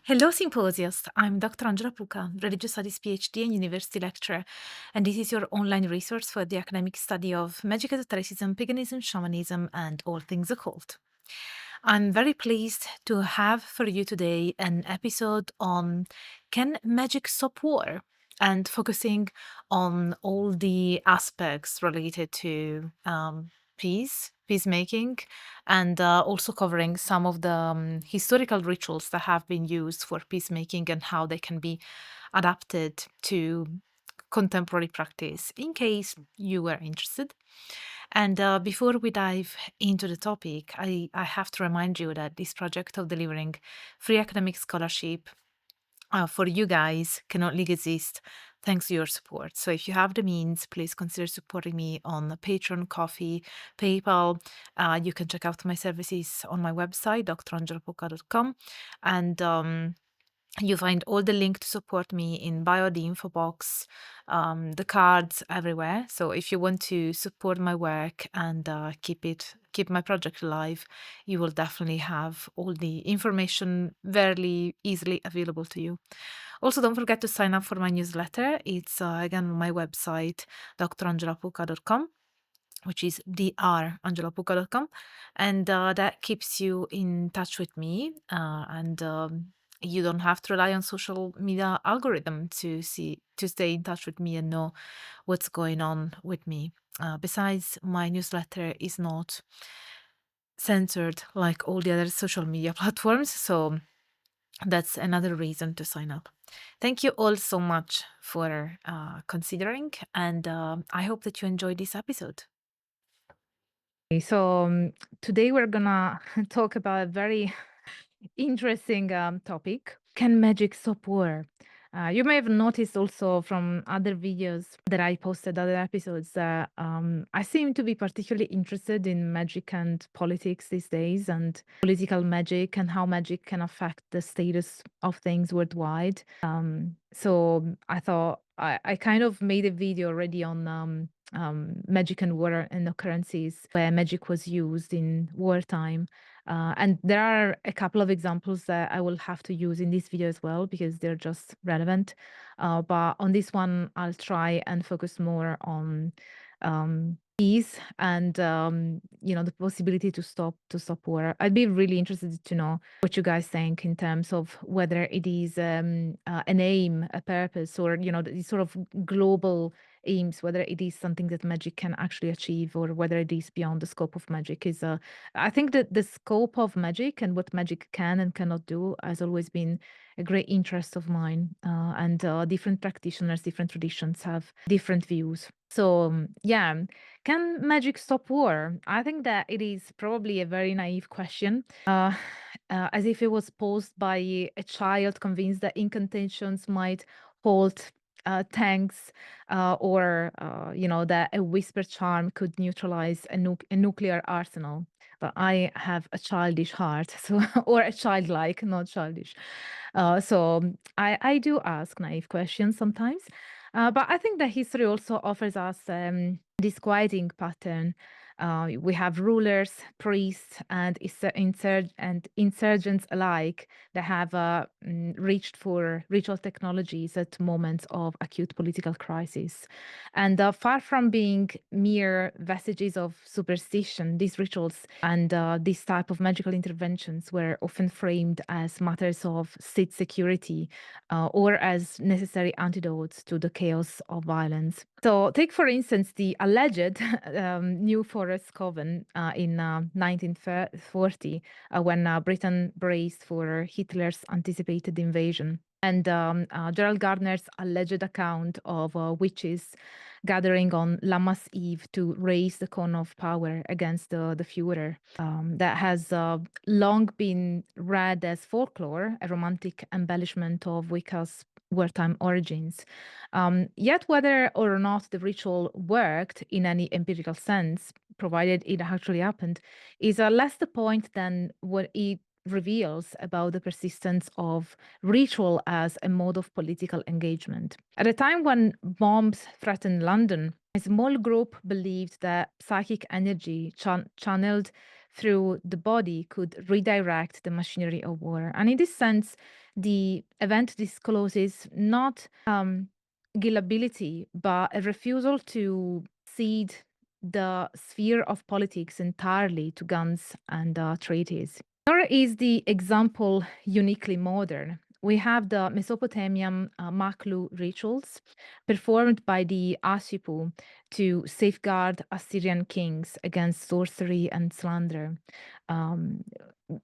Hello, Symposiast. I'm Dr. Angela Puca, Religious Studies PhD and University Lecturer, and this is your online resource for the academic study of magic, esotericism, paganism, shamanism, and all things occult. I'm very pleased to have for you today an episode on Can Magic Stop War? And focusing on all the aspects related to peacemaking, and also covering some of the historical rituals that have been used for peacemaking and how they can be adapted to contemporary practice, in case you were interested. And before we dive into the topic, I have to remind you that this project of delivering free academic scholarship for you guys can only exist thanks to your support. So if you have the means, please consider supporting me on Patreon, Coffee, PayPal. You can check out my services on my website, drangelapoca.com. And you find all the link to support me in bio, the info box, the cards everywhere. So if you want to support my work and keep my project alive, you will definitely have all the information very easily available to you. Also, don't forget to sign up for my newsletter. It's again on my website, drangelapuca.com, which is drangelapuca.com, and that keeps you in touch with me, and you don't have to rely on social media algorithm to stay in touch with me and know what's going on with me. Besides, my newsletter is not censored like all the other social media platforms, so that's another reason to sign up. Thank you all so much for considering, and I hope that you enjoyed this episode. So today we're gonna talk about a very interesting topic. Can magic stop war? You may have noticed also from other videos that I posted, other episodes, that I seem to be particularly interested in magic and politics these days, and political magic and how magic can affect the status of things worldwide. So I thought I kind of made a video already on magic and war and occurrences where magic was used in wartime. And there are a couple of examples that I will have to use in this video as well because they're just relevant. But on this one, I'll try and focus more on peace and the possibility to stop war. I'd be really interested to know what you guys think in terms of whether it is an aim, a purpose, or the sort of global aims, whether it is something that magic can actually achieve or whether it is beyond the scope of magic. Is I think that the scope of magic and what magic can and cannot do has always been a great interest of mine. And different practitioners, different traditions have different views. So, yeah, can magic stop war? I think that it is probably a very naive question, as if it was posed by a child convinced that incantations might halt tanks, or that a whisper charm could neutralize a nuclear arsenal. But I have a childish heart, so or a childlike, not childish. So I do ask naive questions sometimes, but I think that history also offers us disquieting pattern. We have rulers, priests, and insurgents alike that have reached for ritual technologies at moments of acute political crisis. And far from being mere vestiges of superstition, these rituals and this type of magical interventions were often framed as matters of state security or as necessary antidotes to the chaos of violence. So, take for instance the alleged New Forest Coven in 1940, when Britain braced for Hitler's anticipated invasion. And Gerald Gardner's alleged account of witches gathering on Lammas Eve to raise the cone of power against the Führer, that has long been read as folklore, a romantic embellishment of Wicca's wartime origins. Yet, whether or not the ritual worked in any empirical sense, provided it actually happened, is less the point than what it reveals about the persistence of ritual as a mode of political engagement. At a time when bombs threatened London, a small group believed that psychic energy channeled through the body could redirect the machinery of war. And in this sense, the event discloses not gullibility, but a refusal to cede the sphere of politics entirely to guns and treaties. Nor is the example uniquely modern. We have the Mesopotamian Maqlû rituals performed by the Ashipu to safeguard Assyrian kings against sorcery and slander. Um,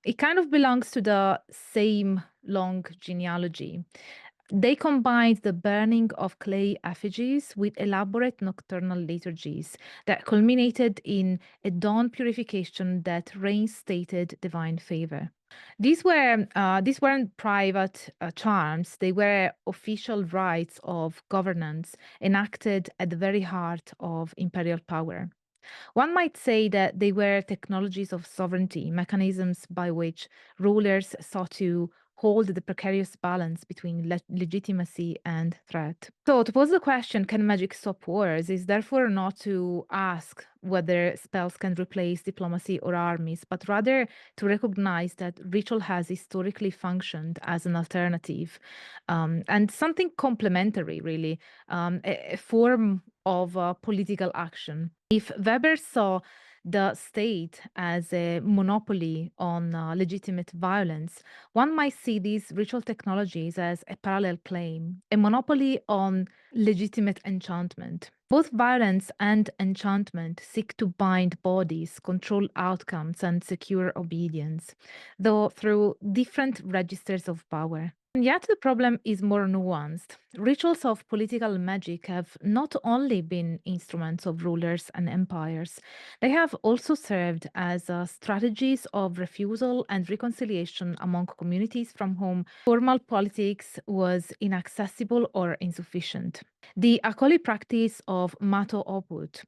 it kind of belongs to the same long genealogy. They combined the burning of clay effigies with elaborate nocturnal liturgies that culminated in a dawn purification that reinstated divine favor. These weren't private charms; they were official rites of governance enacted at the very heart of imperial power. One might say that they were technologies of sovereignty, mechanisms by which rulers sought to hold the precarious balance between legitimacy and threat. So, to pose the question, can magic stop wars, is therefore not to ask whether spells can replace diplomacy or armies, but rather to recognize that ritual has historically functioned as an alternative and something complementary, really, a form of political action. If Weber saw the state as a monopoly on legitimate violence, one might see these ritual technologies as a parallel claim, a monopoly on legitimate enchantment. Both violence and enchantment seek to bind bodies, control outcomes, and secure obedience, though through different registers of power. And yet, the problem is more nuanced. Rituals of political magic have not only been instruments of rulers and empires, they have also served as strategies of refusal and reconciliation among communities from whom formal politics was inaccessible or insufficient. The Acholi practice of Mato Oput,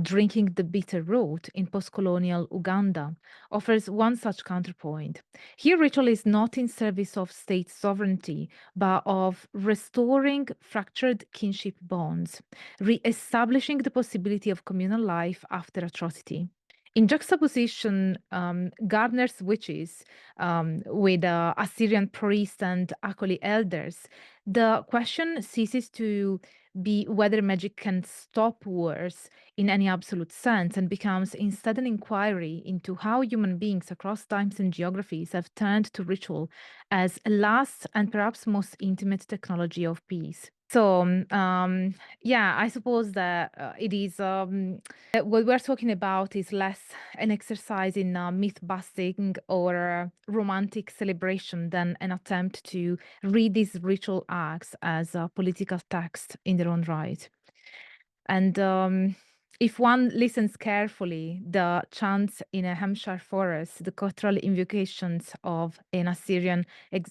drinking the bitter root in post colonial Uganda, offers one such counterpoint. Here, ritual is not in service of state sovereignty, but of restoring fractured kinship bonds, re establishing the possibility of communal life after atrocity. In juxtaposition, Gardner's witches with Assyrian priests and Acholi elders, the question ceases to be whether magic can stop wars in any absolute sense and becomes instead an inquiry into how human beings across times and geographies have turned to ritual as a last and perhaps most intimate technology of peace. So, yeah, I suppose that it is what we're talking about is less an exercise in myth busting or romantic celebration than an attempt to read these ritual acts as a political text in their own right. And if one listens carefully, the chants in a Hampshire forest, the cultural invocations of an Assyrian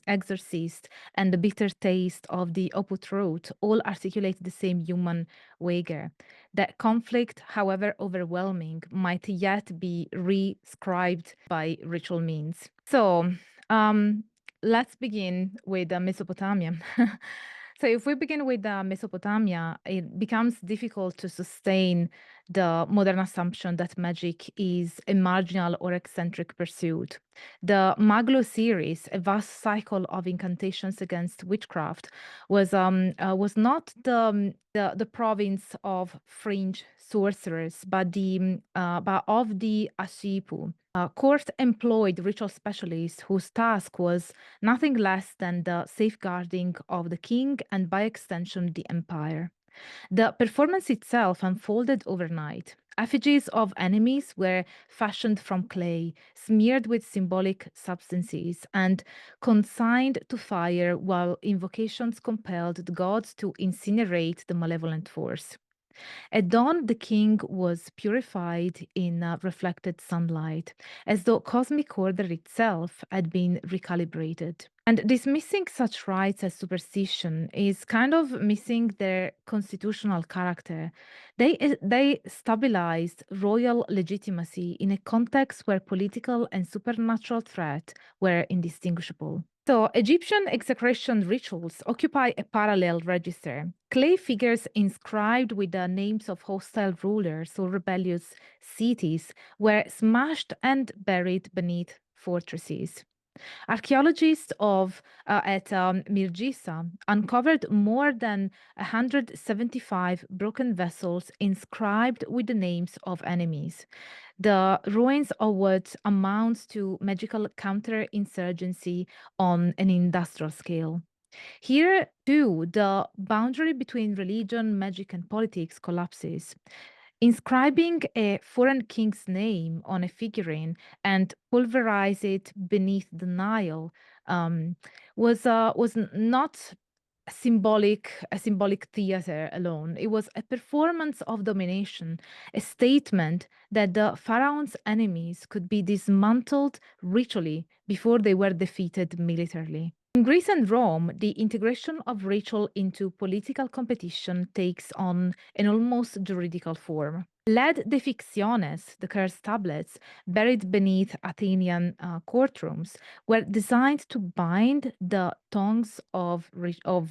exorcist, and the bitter taste of the Oput root all articulate the same human wager. That conflict, however overwhelming, might yet be reascribed by ritual means. So, let's begin with Mesopotamia. So, if we begin with Mesopotamia, it becomes difficult to sustain the modern assumption that magic is a marginal or eccentric pursuit. The Maqlû series, a vast cycle of incantations against witchcraft, was not the province of fringe sorcerers, but of the Ashipu. Court-employed ritual specialists whose task was nothing less than the safeguarding of the king and, by extension, the empire. The performance itself unfolded overnight. Effigies of enemies were fashioned from clay, smeared with symbolic substances, and consigned to fire while invocations compelled the gods to incinerate the malevolent force. At dawn, the king was purified in reflected sunlight, as though cosmic order itself had been recalibrated. And dismissing such rites as superstition is kind of missing their constitutional character. They stabilized royal legitimacy in a context where political and supernatural threat were indistinguishable. So, Egyptian execration rituals occupy a parallel register. Clay figures inscribed with the names of hostile rulers or rebellious cities were smashed and buried beneath fortresses. Archaeologists at Mirgisa uncovered more than 175 broken vessels inscribed with the names of enemies. The ruins of what amounts to magical counterinsurgency on an industrial scale. Here, too, the boundary between religion, magic, and politics collapses. Inscribing a foreign king's name on a figurine and pulverize it beneath the Nile was not a symbolic theater alone. It was a performance of domination, a statement that the pharaoh's enemies could be dismantled ritually before they were defeated militarily. In Greece and Rome, the integration of ritual into political competition takes on an almost juridical form. Led de fictiones, the cursed tablets, buried beneath Athenian courtrooms, were designed to bind the tongues of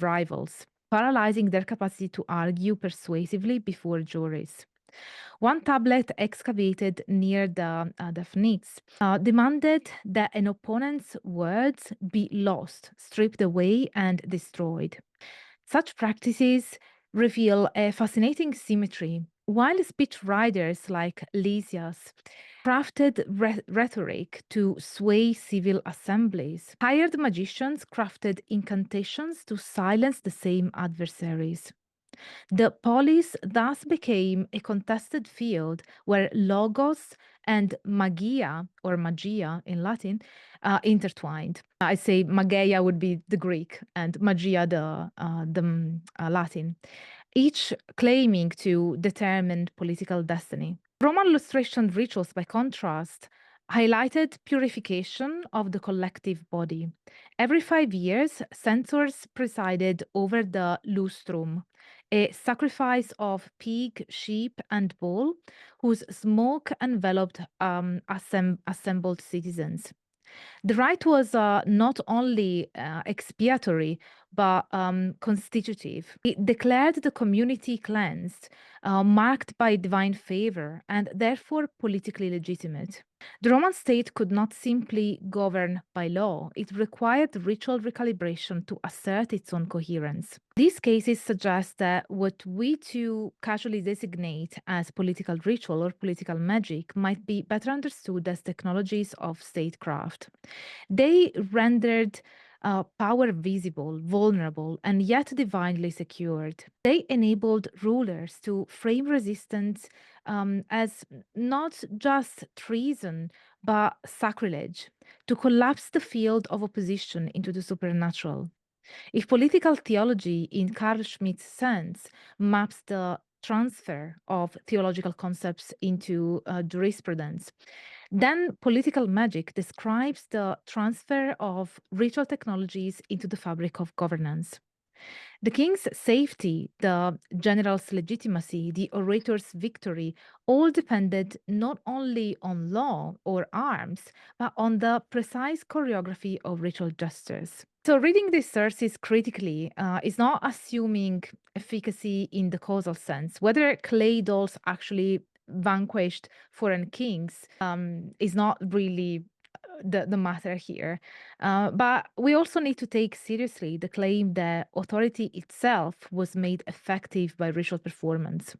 rivals, paralyzing their capacity to argue persuasively before juries. One tablet excavated near the Phoenix demanded that an opponent's words be lost, stripped away, and destroyed. Such practices reveal a fascinating symmetry. While speech writers like Lysias crafted rhetoric to sway civil assemblies, hired magicians crafted incantations to silence the same adversaries. The polis thus became a contested field where logos and magia, or magia in Latin, intertwined. I say magia would be the Greek and magia the Latin, each claiming to determine political destiny. Roman lustration rituals, by contrast, highlighted purification of the collective body. Every 5 years, censors presided over the lustrum, a sacrifice of pig, sheep, and bull, whose smoke enveloped assembled citizens. The rite was not only expiatory, but constitutive. It declared the community cleansed, marked by divine favor, and therefore politically legitimate. The Roman state could not simply govern by law, it required ritual recalibration to assert its own coherence. These cases suggest that what we too casually designate as political ritual or political magic might be better understood as technologies of statecraft. They rendered power visible, vulnerable, and yet divinely secured. They enabled rulers to frame resistance as not just treason, but sacrilege, to collapse the field of opposition into the supernatural. If political theology, in Carl Schmitt's sense, maps the transfer of theological concepts into jurisprudence, then political magic describes the transfer of ritual technologies into the fabric of governance. The king's safety, the general's legitimacy, the orator's victory all depended not only on law or arms, but on the precise choreography of ritual gestures. So, reading these sources critically is not assuming efficacy in the causal sense. Whether clay dolls actually vanquished foreign kings is not really the matter here. But we also need to take seriously the claim that authority itself was made effective by ritual performance.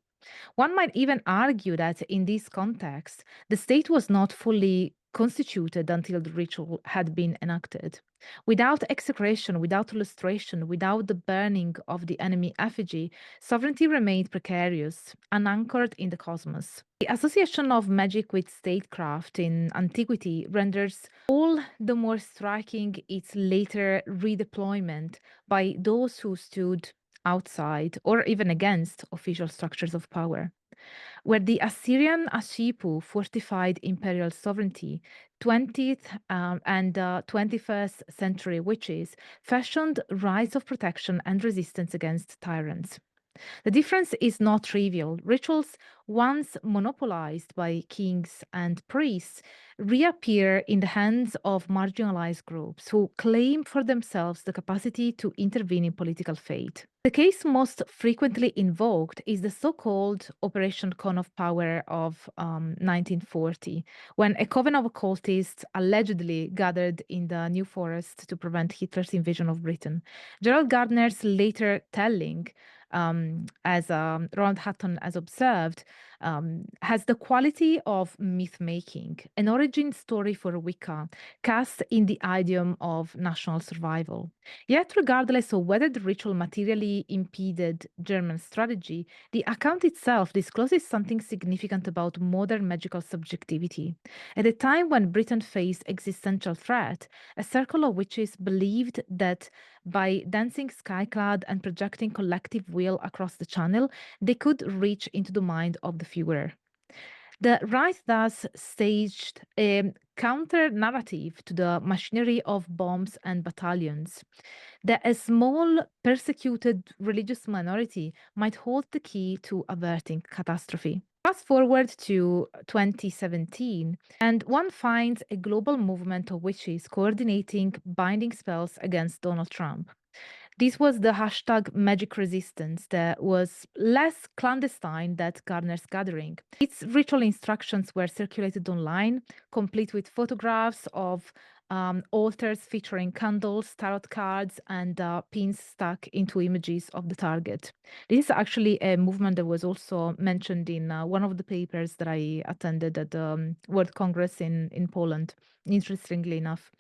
One might even argue that in this context, the state was not fully constituted until the ritual had been enacted. Without execration, without illustration, without the burning of the enemy effigy, sovereignty remained precarious, unanchored in the cosmos. The association of magic with statecraft in antiquity renders all the more striking its later redeployment by those who stood outside or even against official structures of power. Where the Assyrian Ashipu fortified imperial sovereignty, 20th and 21st century witches fashioned rites of protection and resistance against tyrants. The difference is not trivial. Rituals, once monopolized by kings and priests, reappear in the hands of marginalized groups who claim for themselves the capacity to intervene in political fate. The case most frequently invoked is the so called Operation Cone of Power of 1940, when a coven of occultists allegedly gathered in the New Forest to prevent Hitler's invasion of Britain. Gerald Gardner's later telling, as Roland Hutton has observed, has the quality of myth making, an origin story for Wicca, cast in the idiom of national survival. Yet, regardless of whether the ritual materially impeded German strategy, the account itself discloses something significant about modern magical subjectivity. At a time when Britain faced existential threat, a circle of witches believed that by dancing skyclad and projecting collective will across the channel, they could reach into the mind of the viewer. The right thus staged a counter narrative to the machinery of bombs and battalions, that a small persecuted religious minority might hold the key to averting catastrophe. Fast forward to 2017, and one finds a global movement of witches coordinating binding spells against Donald Trump. This was the hashtag magic resistance that was less clandestine than Gardner's gathering. Its ritual instructions were circulated online, complete with photographs of altars featuring candles, tarot cards, and pins stuck into images of the target. This is actually a movement that was also mentioned in one of the papers that I attended at the World Congress in Poland, interestingly enough.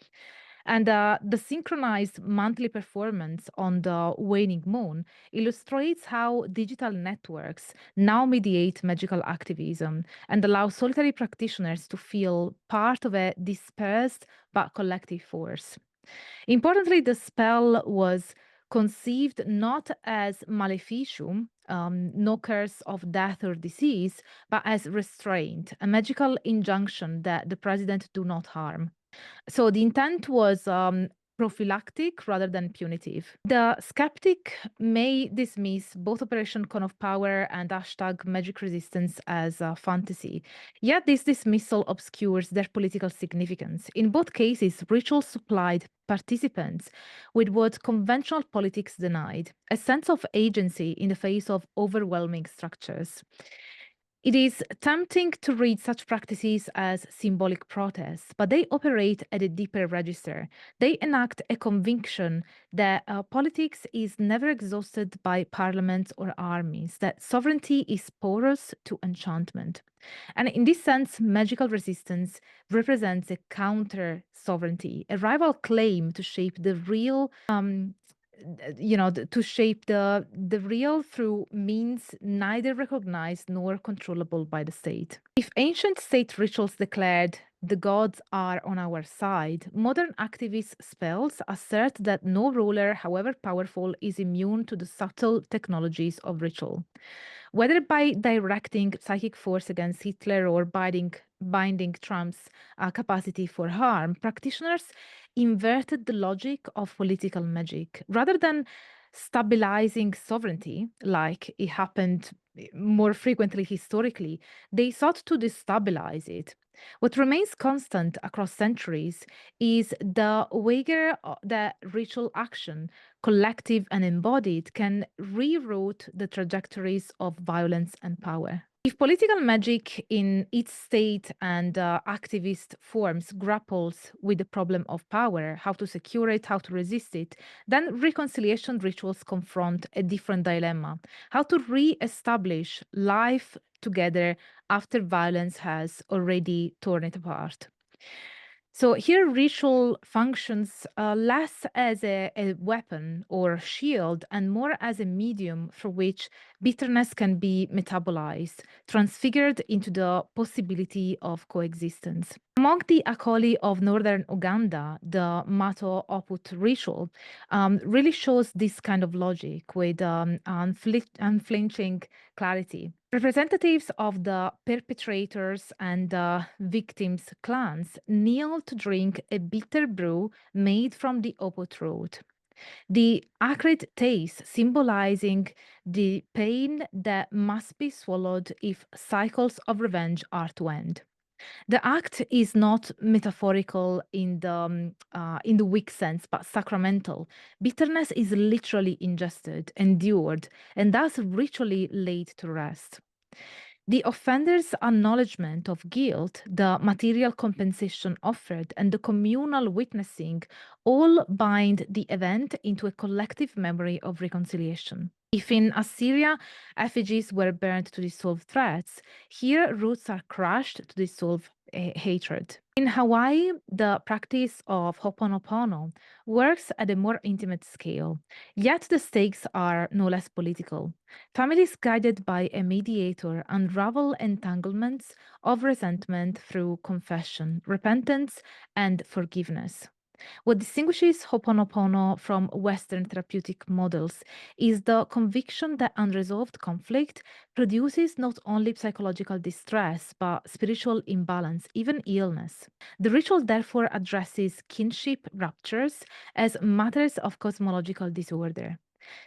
And the synchronized monthly performance on the waning moon illustrates how digital networks now mediate magical activism and allow solitary practitioners to feel part of a dispersed but collective force. Importantly, the spell was conceived not as maleficium, no curse of death or disease, but as restraint, a magical injunction that the president do not harm. So the intent was prophylactic rather than punitive. The skeptic may dismiss both Operation Cone of Power and hashtag magic resistance as a fantasy, yet this dismissal obscures their political significance. In both cases, rituals supplied participants with what conventional politics denied, a sense of agency in the face of overwhelming structures. It is tempting to read such practices as symbolic protests, but they operate at a deeper register. They enact a conviction that politics is never exhausted by parliaments or armies, that sovereignty is porous to enchantment. And in this sense, magical resistance represents a counter sovereignty, a rival claim to shape the real to shape the real through means neither recognized nor controllable by the state. If ancient state rituals declared the gods are on our side, modern activist spells assert that no ruler, however powerful, is immune to the subtle technologies of ritual. Whether by directing psychic force against Hitler or binding Trump's capacity for harm, practitioners inverted the logic of political magic. Rather than stabilizing sovereignty, like it happened more frequently historically, they sought to destabilize it. What remains constant across centuries is the wager that ritual action, collective and embodied, can reroute the trajectories of violence and power. If political magic in its state and activist forms grapples with the problem of power, how to secure it, how to resist it, then reconciliation rituals confront a different dilemma: how to re establish life together after violence has already torn it apart. So here, ritual functions less as a weapon or shield and more as a medium through which bitterness can be metabolized, transfigured into the possibility of coexistence. Among the Acholi of northern Uganda, the Mato Oput ritual really shows this kind of logic with unflinching clarity. Representatives of the perpetrators and the victims' clans kneel to drink a bitter brew made from the oput root. The acrid taste symbolizing the pain that must be swallowed if cycles of revenge are to end. The act is not metaphorical in the weak sense, but sacramental. Bitterness is literally ingested, endured, and thus ritually laid to rest. The offender's acknowledgement of guilt, the material compensation offered, and the communal witnessing all bind the event into a collective memory of reconciliation. If in Assyria effigies were burned to dissolve threats, here roots are crushed to dissolve hatred. In Hawaii, the practice of oponopono works at a more intimate scale, yet the stakes are no less political. Families guided by a mediator unravel entanglements of resentment through confession, repentance, and forgiveness. What distinguishes Ho'oponopono from Western therapeutic models is the conviction that unresolved conflict produces not only psychological distress, but spiritual imbalance, even illness. The ritual therefore addresses kinship ruptures as matters of cosmological disorder.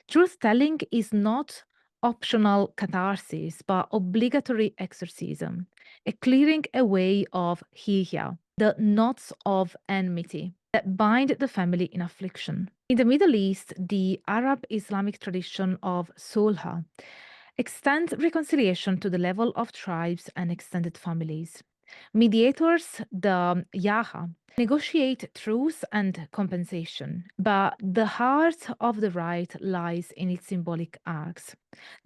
Truth telling is not optional catharsis, but obligatory exorcism, a clearing away of hiya, the knots of enmity that bind the family in affliction. In the Middle East, the Arab-Islamic tradition of sulha extends reconciliation to the level of tribes and extended families. Mediators, the Yaha, negotiate truce and compensation, but the heart of the rite lies in its symbolic acts.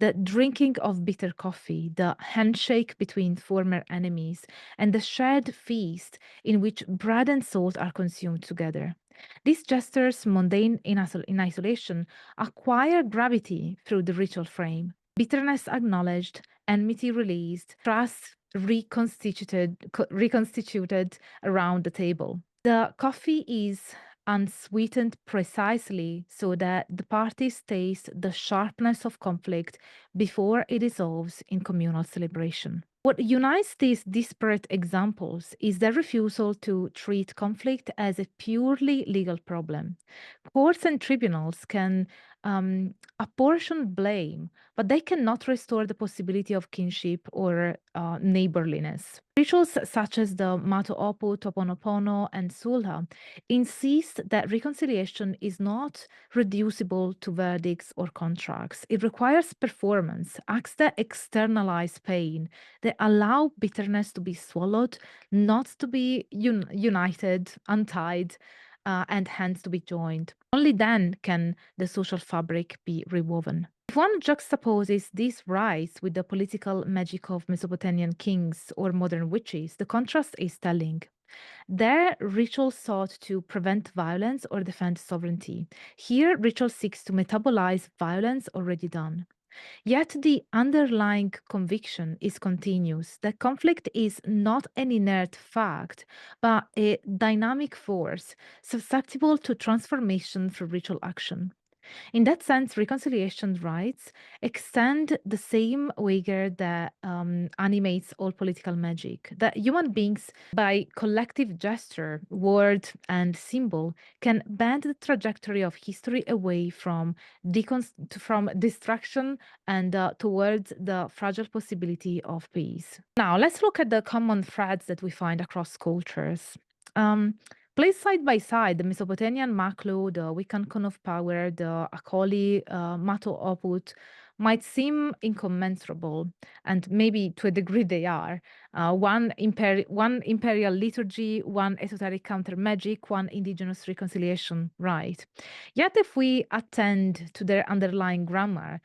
The drinking of bitter coffee, the handshake between former enemies, and the shared feast in which bread and salt are consumed together. These gestures, mundane in isolation, acquire gravity through the ritual frame. Bitterness acknowledged, enmity released, trust reconstituted around the table. The coffee is unsweetened precisely so that the parties taste the sharpness of conflict before it dissolves in communal celebration. What unites these disparate examples is their refusal to treat conflict as a purely legal problem. Courts and tribunals can apportion blame, but they cannot restore the possibility of kinship or neighborliness. Rituals such as the Mato Oput, oponopono, and sulha insist that reconciliation is not reducible to verdicts or contracts. It requires performance, acts that externalize pain, that allow bitterness to be swallowed, not to be united, untied, and hands to be joined. Only then can the social fabric be rewoven. If one juxtaposes these rites with the political magic of Mesopotamian kings or modern witches, the contrast is telling. Their ritual sought to prevent violence or defend sovereignty. Here, ritual seeks to metabolize violence already done. Yet the underlying conviction is continuous that conflict is not an inert fact, but a dynamic force susceptible to transformation through ritual action. In that sense, reconciliation rites extend the same vigor that animates all political magic. That human beings, by collective gesture, word, and symbol, can bend the trajectory of history away from, from destruction and towards the fragile possibility of peace. Now, let's look at the common threads that we find across cultures. Um, Placed side by side, the Mesopotamian Maqlû, the Wiccan cone of power, the Acholi Mato Oput might seem incommensurable, and maybe to a degree they are. One imperial liturgy, one esoteric counter magic, one indigenous reconciliation rite. Yet, if we attend to their underlying grammar,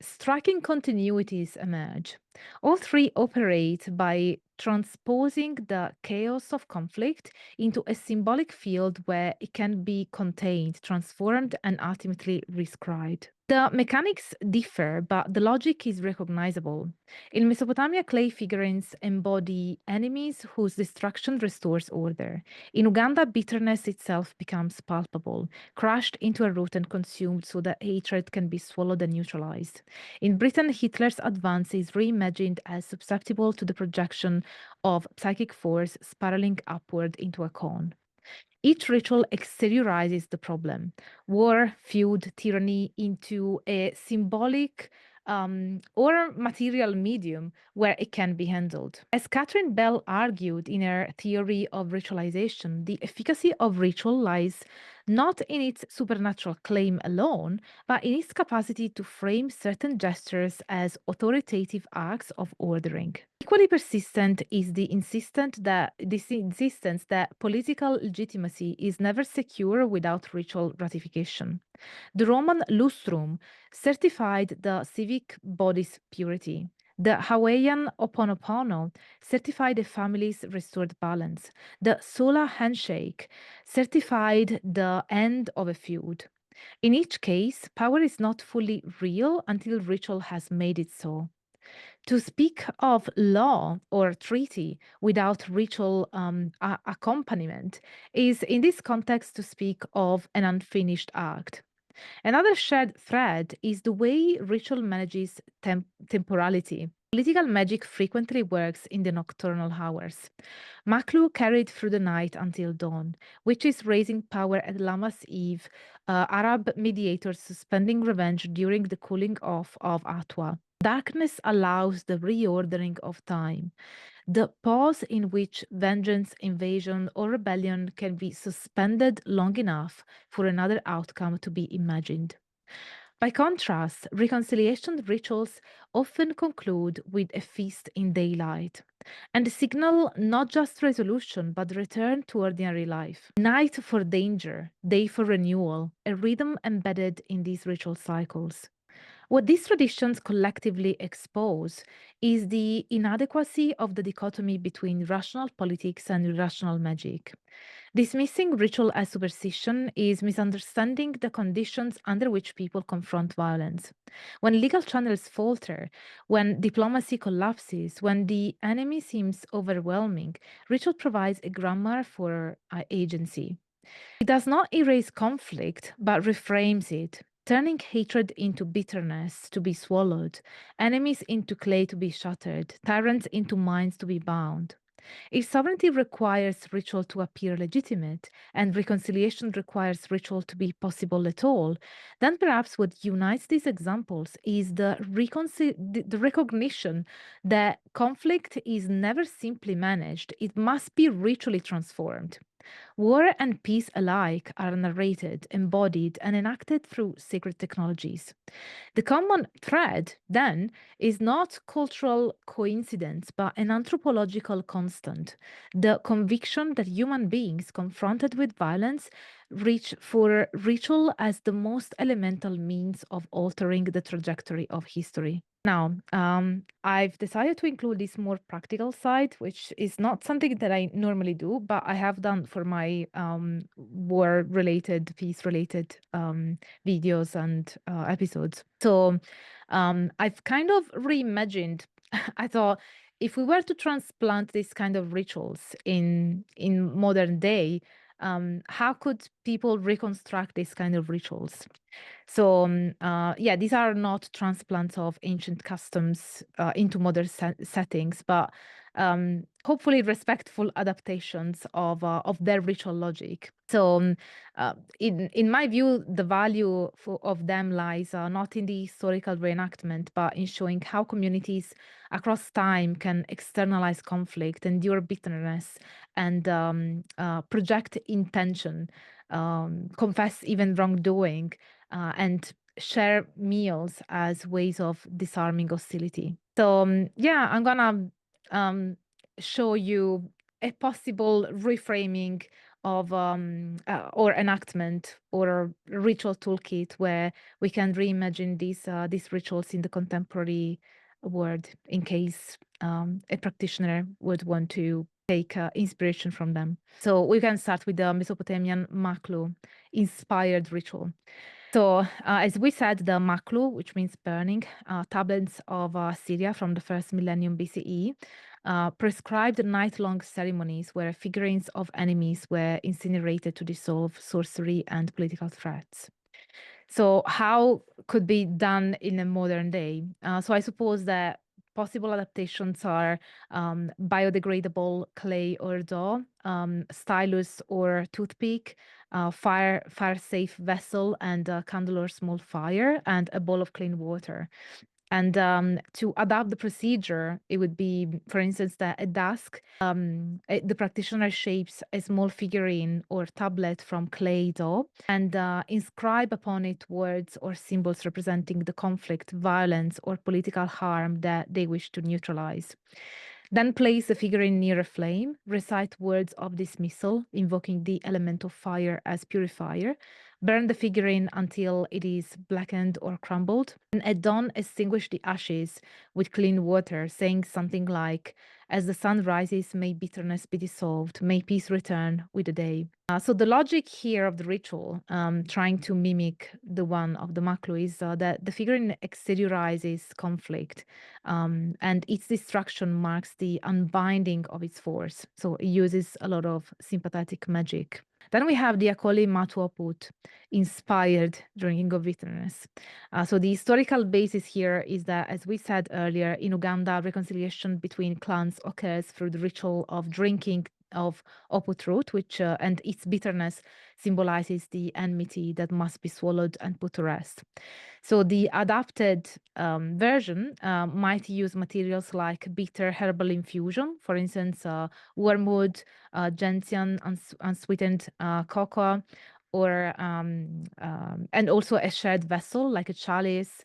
striking continuities emerge. All three operate by transposing the chaos of conflict into a symbolic field where it can be contained, transformed, and ultimately rescribed. The mechanics differ, but the logic is recognizable. In Mesopotamia, clay figurines embody enemies whose destruction restores order. In Uganda, bitterness itself becomes palpable, crushed into a root and consumed so that hatred can be swallowed and neutralized. In Britain, Hitler's advance is reimagined as susceptible to the projection of psychic force spiraling upward into a cone. Each ritual exteriorizes the problem, war, feud, tyranny, into a symbolic or material medium where it can be handled. As Catherine Bell argued in her theory of ritualization, the efficacy of ritual lies not in its supernatural claim alone, but in its capacity to frame certain gestures as authoritative acts of ordering. Equally persistent is this insistence that political legitimacy is never secure without ritual ratification. The Roman lustrum certified the civic body's purity. The Hawaiian oponopono certified a family's restored balance. The sulha handshake certified the end of a feud. In each case, power is not fully real until ritual has made it so. To speak of law or treaty without ritual accompaniment is, in this context, to speak of an unfinished act. Another shared thread is the way ritual manages temporality. Political magic frequently works in the nocturnal hours. Maqlû carried through the night until dawn, which is raising power at Lammas Eve, Arab mediators suspending revenge during the cooling off of Atwa. Darkness allows the reordering of time, the pause in which vengeance, invasion, or rebellion can be suspended long enough for another outcome to be imagined. By contrast, reconciliation rituals often conclude with a feast in daylight and signal not just resolution but return to ordinary life. Night for danger, day for renewal, a rhythm embedded in these ritual cycles. What these traditions collectively expose is the inadequacy of the dichotomy between rational politics and irrational magic. Dismissing ritual as superstition is misunderstanding the conditions under which people confront violence. When legal channels falter, when diplomacy collapses, when the enemy seems overwhelming, ritual provides a grammar for agency. It does not erase conflict, but reframes it, turning hatred into bitterness to be swallowed, enemies into clay to be shattered, tyrants into minds to be bound. If sovereignty requires ritual to appear legitimate, and reconciliation requires ritual to be possible at all, then perhaps what unites these examples is the recognition that conflict is never simply managed, it must be ritually transformed. War and peace alike are narrated, embodied, and enacted through sacred technologies. The common thread, then, is not cultural coincidence, but an anthropological constant. The conviction that human beings confronted with violence reach for ritual as the most elemental means of altering the trajectory of history. Now, I've decided to include this more practical side, which is not something that I normally do, but I have done for my war-related, peace-related videos and episodes. So I've kind of reimagined. I thought if we were to transplant this kind of rituals in modern day, how could people reconstruct this kind of rituals? So, yeah, these are not transplants of ancient customs into modern settings, but hopefully respectful adaptations of their ritual logic. So, in my view, the value of them lies not in the historical reenactment, but in showing how communities across time can externalize conflict, endure bitterness, and project intention, confess even wrongdoing, and share meals as ways of disarming hostility. So, yeah, I'm gonna show you a possible reframing of or enactment or a ritual toolkit where we can reimagine these rituals in the contemporary world in case a practitioner would want to take inspiration from them. So we can start with the Mesopotamian Maqlû inspired ritual. So, as we said, the Maqlû, which means burning, tablets of Syria from the first millennium BCE, prescribed night-long ceremonies where figurines of enemies were incinerated to dissolve sorcery and political threats. So, how could be done in a modern day? So, I suppose that possible adaptations are biodegradable clay or dough, stylus or toothpick, fire-safe vessel, and a candle or small fire, and a bowl of clean water. And to adapt the procedure, it would be, for instance, that at dusk, the practitioner shapes a small figurine or tablet from clay dough and inscribe upon it words or symbols representing the conflict, violence, or political harm that they wish to neutralize. Then place the figurine near a flame, recite words of dismissal, invoking the element of fire as purifier, burn the figurine until it is blackened or crumbled, and at dawn extinguish the ashes with clean water, saying something like, "As the sun rises, may bitterness be dissolved, may peace return with the day." So the logic here of the ritual, trying to mimic the one of the Maqlû, is that the figurine exteriorizes conflict, and its destruction marks the unbinding of its force. So it uses a lot of sympathetic magic. Then we have the Acholi Mato Oput, inspired drinking of bitterness. So the historical basis here is that, as we said earlier, in Uganda, reconciliation between clans occurs through the ritual of drinking of oput root, which and its bitterness symbolizes the enmity that must be swallowed and put to rest. So the adapted version might use materials like bitter herbal infusion, for instance, wormwood, gentian, unsweetened cocoa, or and also a shared vessel like a chalice,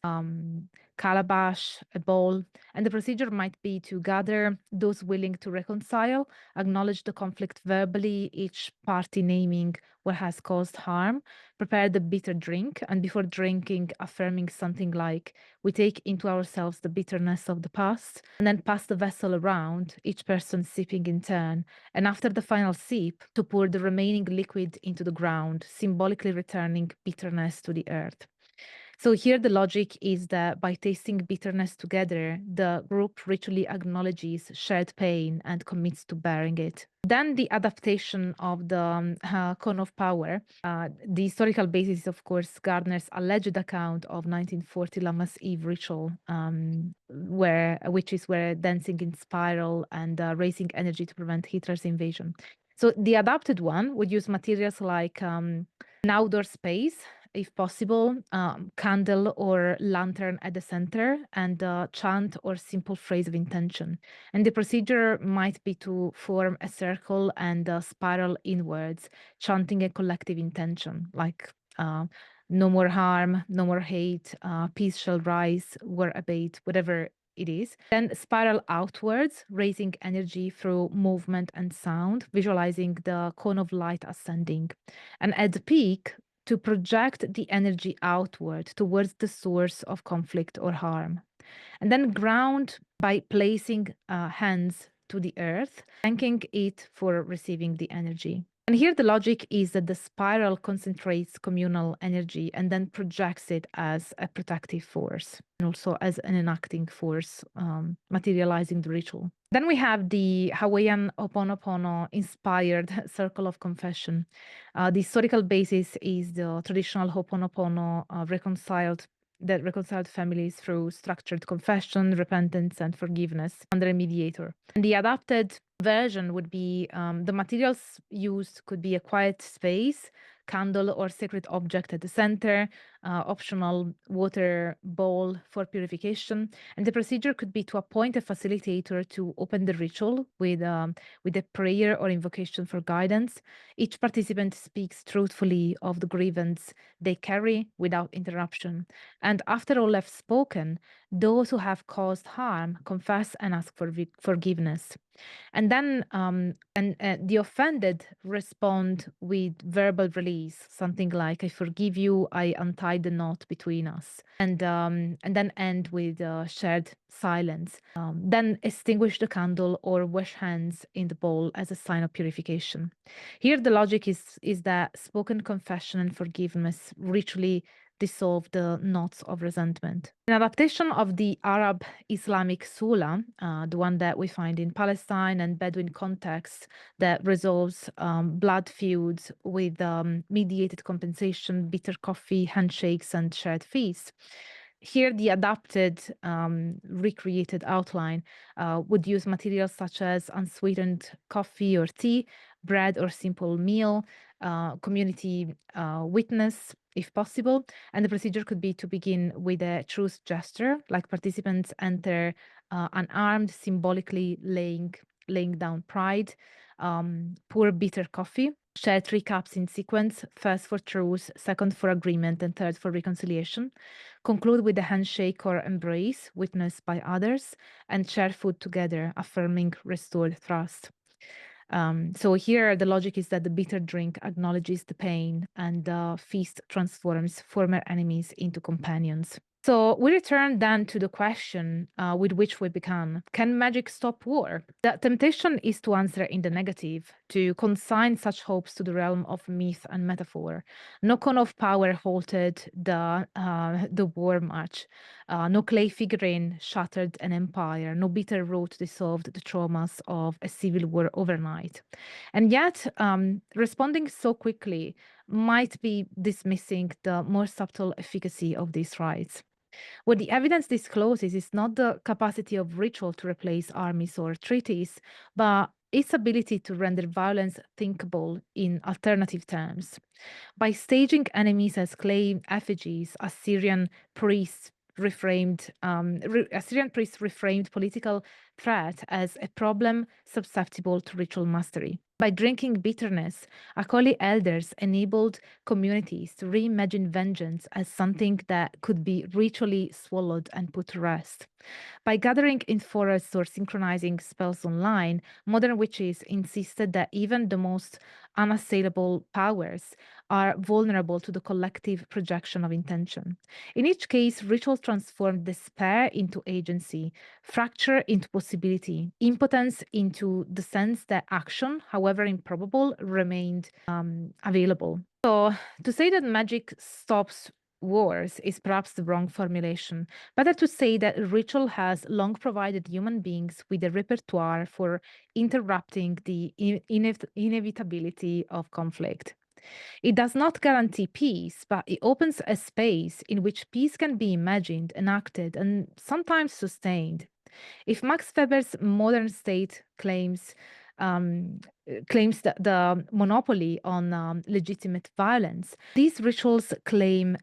calabash, a bowl. And the procedure might be to gather those willing to reconcile, acknowledge the conflict verbally, each party naming what has caused harm, prepare the bitter drink, and before drinking, affirming something like, "We take into ourselves the bitterness of the past," and then pass the vessel around, each person sipping in turn. And after the final sip, to pour the remaining liquid into the ground, symbolically returning bitterness to the earth. So here the logic is that by tasting bitterness together, the group ritually acknowledges shared pain and commits to bearing it. Then the adaptation of the cone of power. The historical basis, of course, Gardner's alleged account of 1940 Lammas Eve ritual, which is where dancing in spiral and raising energy to prevent Hitler's invasion. So the adapted one would use materials like an outdoor space, if possible, candle or lantern at the center, and a chant or simple phrase of intention. And the procedure might be to form a circle and spiral inwards, chanting a collective intention, like no more harm, no more hate, peace shall rise, war abate, whatever it is. Then spiral outwards, raising energy through movement and sound, visualizing the cone of light ascending. And at the peak, to project the energy outward towards the source of conflict or harm. And then ground by placing hands to the earth, thanking it for receiving the energy. And here the logic is that the spiral concentrates communal energy and then projects it as a protective force and also as an enacting force, materializing the ritual. Then we have the Hawaiian oponopono inspired circle of confession. The historical basis is the traditional ho'oponopono that reconciled families through structured confession, repentance, and forgiveness under a mediator. And the adapted version would be the materials used could be a quiet space, candle or sacred object at the center, optional water bowl for purification. And the procedure could be to appoint a facilitator to open the ritual with a prayer or invocation for guidance. Each participant speaks truthfully of the grievance they carry without interruption. And after all have spoken, those who have caused harm confess and ask for forgiveness. And then the offended respond with verbal release, something like, "I forgive you, I untie the knot between us," and then end with shared silence. Then extinguish the candle or wash hands in the bowl as a sign of purification. Here the logic is that spoken confession and forgiveness ritually dissolve the knots of resentment. An adaptation of the Arab-Islamic sulha, the one that we find in Palestine and Bedouin contexts, that resolves blood feuds with mediated compensation, bitter coffee, handshakes, and shared feasts. Here, the adapted, recreated outline would use materials such as unsweetened coffee or tea, bread or simple meal, community witness, if possible. And the procedure could be to begin with a truce gesture, like participants enter unarmed, symbolically laying down pride, pour bitter coffee, share 3 cups in sequence, first for truce, second for agreement, and third for reconciliation. Conclude with a handshake or embrace witnessed by others, and share food together, affirming restored trust. So here, the logic is that the bitter drink acknowledges the pain, and the feast transforms former enemies into companions. So we return then to the question with which we began. Can magic stop war? The temptation is to answer in the negative, to consign such hopes to the realm of myth and metaphor. No cone of power halted the war march. No clay figurine shattered an empire. No bitter root dissolved the traumas of a civil war overnight. And yet, responding so quickly might be dismissing the more subtle efficacy of these rites. What the evidence discloses is not the capacity of ritual to replace armies or treaties, but its ability to render violence thinkable in alternative terms. By staging enemies as clay effigies, Assyrian priests reframed political threat as a problem susceptible to ritual mastery. By drinking bitterness, Acholi elders enabled communities to reimagine vengeance as something that could be ritually swallowed and put to rest. By gathering in forests or synchronizing spells online, modern witches insisted that even the most unassailable powers are vulnerable to the collective projection of intention. In each case, ritual transformed despair into agency, fracture into possibility, impotence into the sense that action, however improbable, remained available. So, to say that magic stops wars is perhaps the wrong formulation. Better to say that ritual has long provided human beings with a repertoire for interrupting the inevitability of conflict. It does not guarantee peace, but it opens a space in which peace can be imagined, enacted, and sometimes sustained. If Max Weber's modern state claims the monopoly on legitimate violence, these rituals claim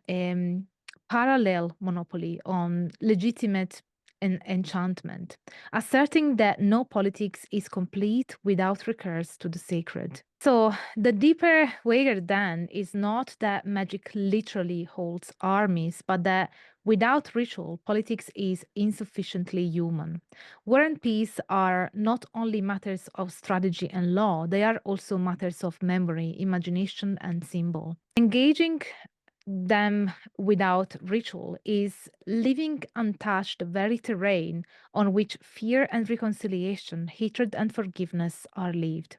parallel monopoly on legitimate enchantment, asserting that no politics is complete without recurse to the sacred. So, the deeper layer then is not that magic literally holds armies, but that without ritual, politics is insufficiently human. War and peace are not only matters of strategy and law, they are also matters of memory, imagination, and symbol. Engaging them without ritual is leaving untouched the very terrain on which fear and reconciliation, hatred and forgiveness are lived.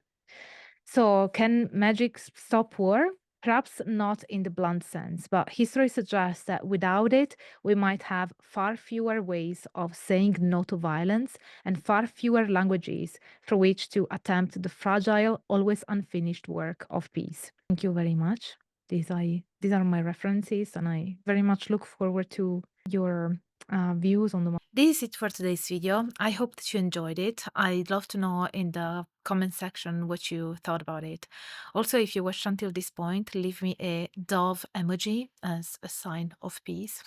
So, can magic stop war? Perhaps not in the blunt sense, but history suggests that without it, we might have far fewer ways of saying no to violence and far fewer languages through which to attempt the fragile, always unfinished work of peace. Thank you very much. These are my references, and I very much look forward to your views on the. This is it for today's video. I hope that you enjoyed it. I'd love to know in the comment section what you thought about it. Also, if you watched until this point, leave me a dove emoji as a sign of peace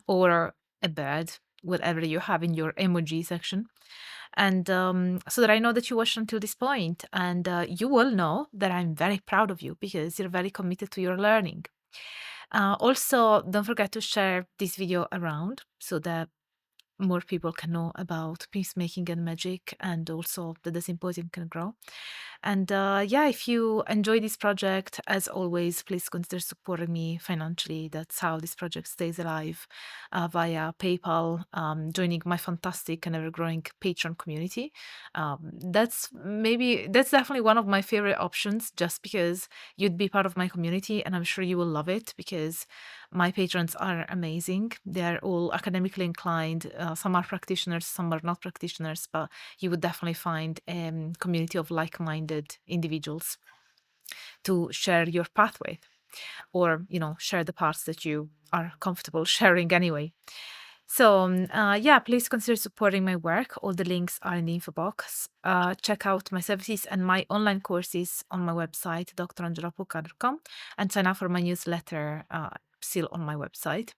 or a bird, whatever you have in your emoji section. And so that I know that you watched until this point, and you will know that I'm very proud of you because you're very committed to your learning. Also, don't forget to share this video around so that more people can know about peacemaking and magic, and also that the symposium can grow. And yeah, if you enjoy this project, as always, please consider supporting me financially. That's how this project stays alive, via PayPal, joining my fantastic and ever-growing Patreon community. That's definitely one of my favorite options, just because you'd be part of my community, and I'm sure you will love it because my patrons are amazing. They're all academically inclined. Some are practitioners, some are not practitioners, but you would definitely find a community of like-minded individuals to share your path with. or, share the parts that you are comfortable sharing anyway. So, yeah, please consider supporting my work. All the links are in the info box. Check out my services and my online courses on my website, drangelapuka.com, and sign up for my newsletter, still on my website.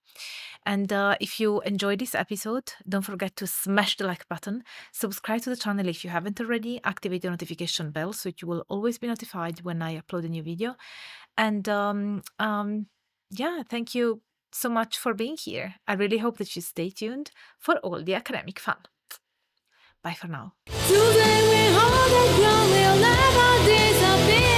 And if you enjoyed this episode, don't forget to smash the like button, subscribe to the channel if you haven't already, activate the notification bell so that you will always be notified when I upload a new video. And yeah, thank you so much for being here. I really hope that you stay tuned for all the academic fun. Bye for now. Today we hold the ground, we'll never disappear.